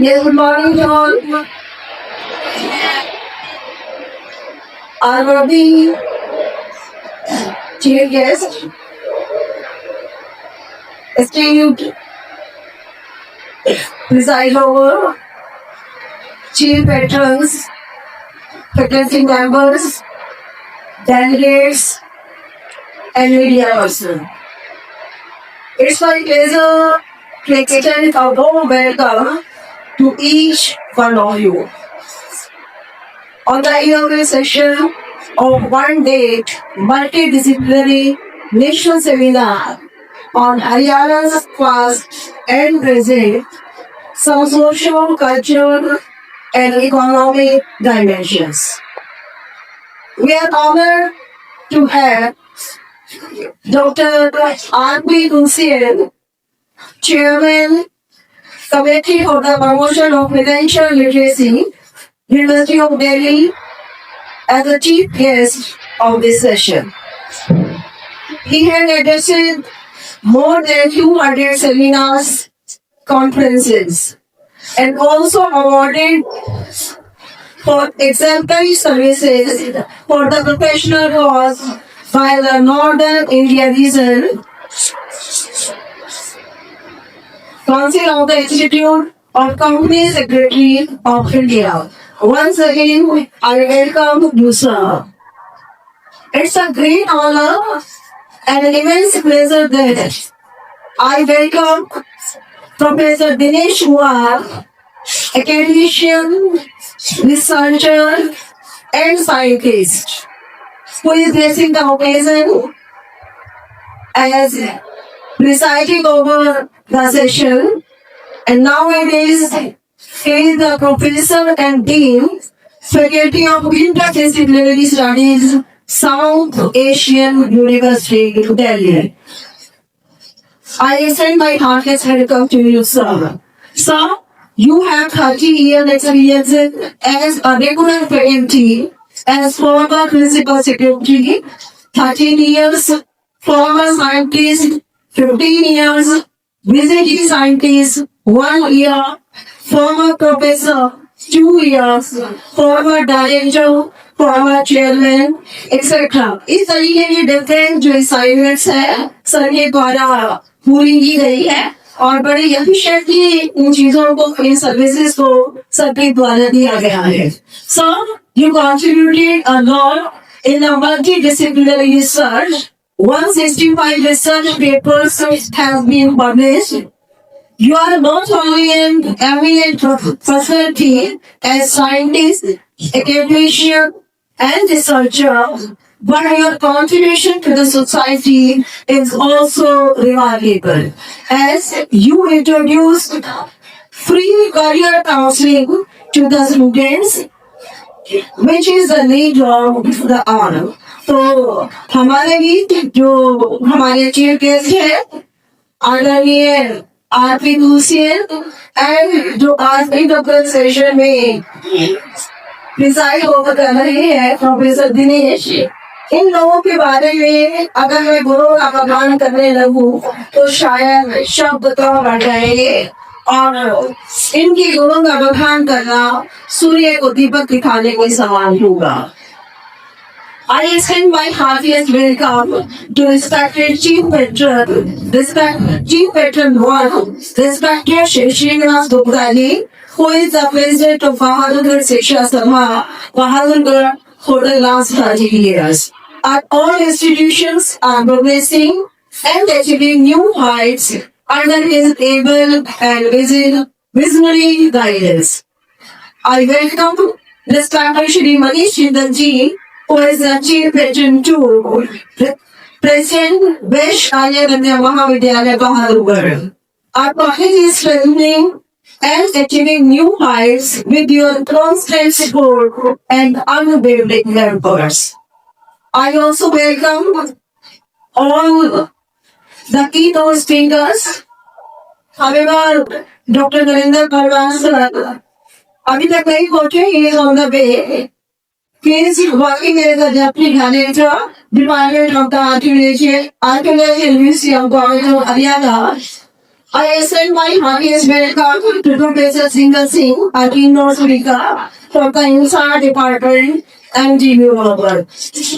Yes, good morning to all. Our worthy chief guest, esteemed preside over, chief patrons, faculty members, delegates, and media person. It's my pleasure to extend a warm welcome to each one of you on the inaugural session of one day multidisciplinary national seminar on Haryana's past and present, some social, cultural, and economic dimensions. We are honored to have Dr. R.P. Hussain, Chairman, Committee for the Promotion of Financial Literacy, University of Delhi, as the chief guest of this session. He has addressed more than 200 seminars, conferences, and also awarded for exemplary services for the professional cause by the Northern India Region Council of the Institute of Company Secretary of India. Once again, I welcome you, sir. It's a great honor and an immense pleasure that I welcome Professor Dinesh Kumar, academician, researcher, and scientist, who is gracing the occasion as presiding over the session. And nowadays, he is the professor and dean, faculty of interdisciplinary studies, South Asian University, Delhi. I extend my heartiest welcome to you, sir. Sir, you have 30 years experience as a regular faculty, as former principal secretary, 13 years, former scientist, 15 years, visiting scientist, 1 year, former professor, 2 years, former director, former chairman, etc. इस तरीके की different जो assignments है sir के द्वारा पूरी की गई है और बड़े एफिशिएंटली इन चीजों को इन सर्विसेज को सर के द्वारा दिया गया है. Sir, you contributed a lot in a multidisciplinary research. 165 research papers have been published. You are not only an eminent personality as scientist, academician, and researcher, but your contribution to the society is also remarkable. As you introduced free career counseling to the students, which is the need of the hour. तो हमारे भी जो हमारे chief guest है आदरणीय RP Hussain and जो आज interpret session में प्रिसाइड होकर कर रहे हैं प्रोफेसर दिनेश, इन लोगों के बारे में अगर मैं गुणों का बखान करने लगूं तो शायद शब्द कम बढ़ जाएंगे और इनकी गुणों का बखान करना सूर्य को दीपक दिखाने के समान होगा. I extend my heartiest welcome to respected Chief Patron, respected Chief Patron 1, respected Srinivas Dugdani, who is the President of Bahadurgarh Shiksha Sabha, Bahadurgarh for the last 30 years. Our all institutions are progressing and achieving new heights under his able and visionary guidance. I welcome respected Shri Manish Chindanji, who is the Chief Patron 2, President Vesh Aryaganya Mahavidyalaya Bahadurgarh. Our college is strengthening and achieving new heights with your constant support and unwavering efforts. I also welcome all the keynote speakers. However, Dr. Narendra Parvan अभी तक नहीं पहुंचे, he is on the way. He is working as a deputy director, Department of the Archaeology Museum, College of Haryana. I extend my heartiest welcome to Professor Singhal Singh, our keynote speaker from the INSA department and developer.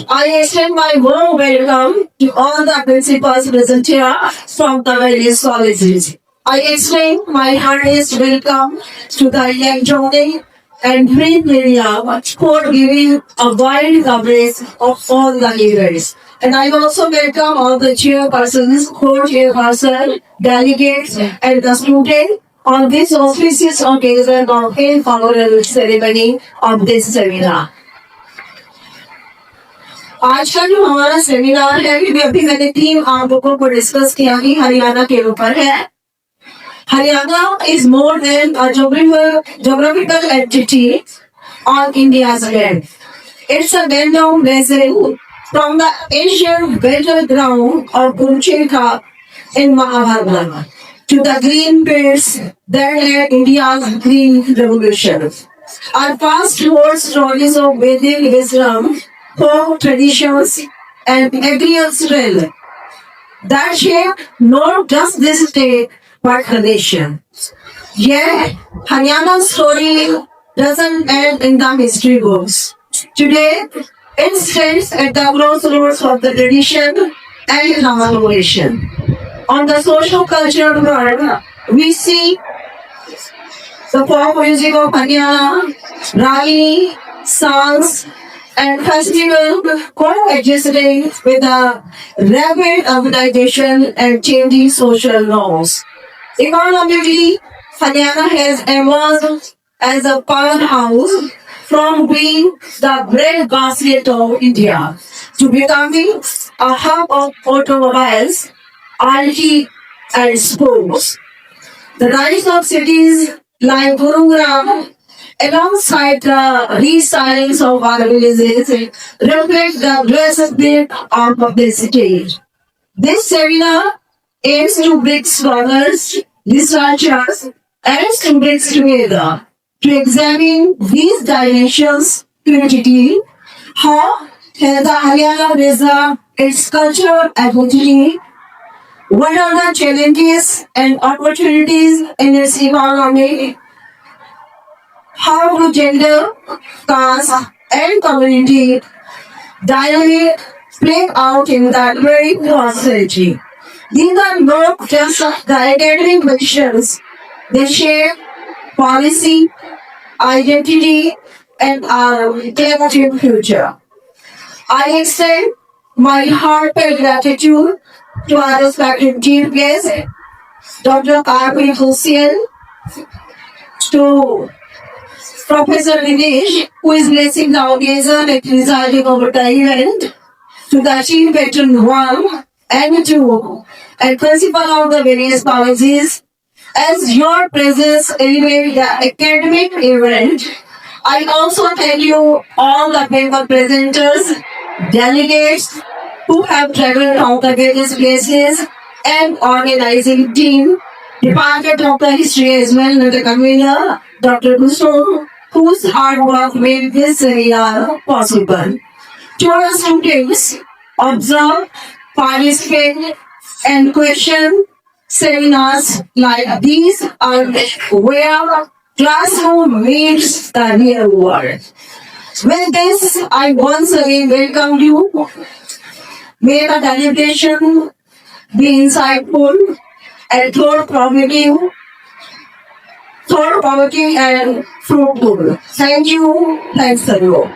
I extend my warm welcome to all the principals present here from the various colleges. I extend my heartiest welcome to the electronic and print media for giving a wide coverage of all the events. And I also welcome all the chairpersons, co-chairperson, delegates, and the students on this auspicious occasion of inaugural ceremony of this seminar. आज का जो हमारा seminar है ये अभी मैंने 3 आप लोगों को डिस्कस किया कि हरियाणा के ऊपर है. Haryana is more than a geographical entity on India's land. It's a well-known basin from the ancient battleground of Kurukshetra in Mahabharata to the green belts that led India's green revolution. Our past holds stories of Vedic wisdom, folk traditions, and agrarian strength that shaped not just this state but the nation. Yet, Haryana's story doesn't end in the history books. Today, it stands at the crossroads of the tradition and transformation. On the social cultural front, we see the folk music of Haryana, Ragini, songs, and festival coexisting with the rapid urbanization and changing social norms. Economically, Haryana has emerged as a powerhouse from being the breadbasket of India to becoming a hub of automobiles, IT, and sports. The rise of cities like Gurugram alongside the resilience of our villages reflect the blessed bit of publicity. This seminar aims to bring scholars, researchers, and students together to examine these dimensions critically. How has the Haryana preserved its cultural identity? What are the challenges and opportunities in its economy? How do gender, caste, and community dynamic play out in that very society? These are not just the academic questions. They shape policy, identity, and our collective future. I extend my heartfelt gratitude to our respected chief guest, Dr. Karpi Hussain, to Professor Dinesh, who is blessing the occasion and presiding over the event, to the chief patron one and two, and principal of the various colleges. As your presence elevates the academic event, I also thank you all the paper presenters, delegates who have traveled from the various places, and organizing team, Department of the History as well, and the convener, Dr. Gusto, whose hard work made this seminar possible. To our students, observe, participate, and question seminars like these are where classroom meets the real world. With this, I once again welcome you. May the deliberation be insightful and thought-provoking and fruitful. Thank you. Thanks, everyone.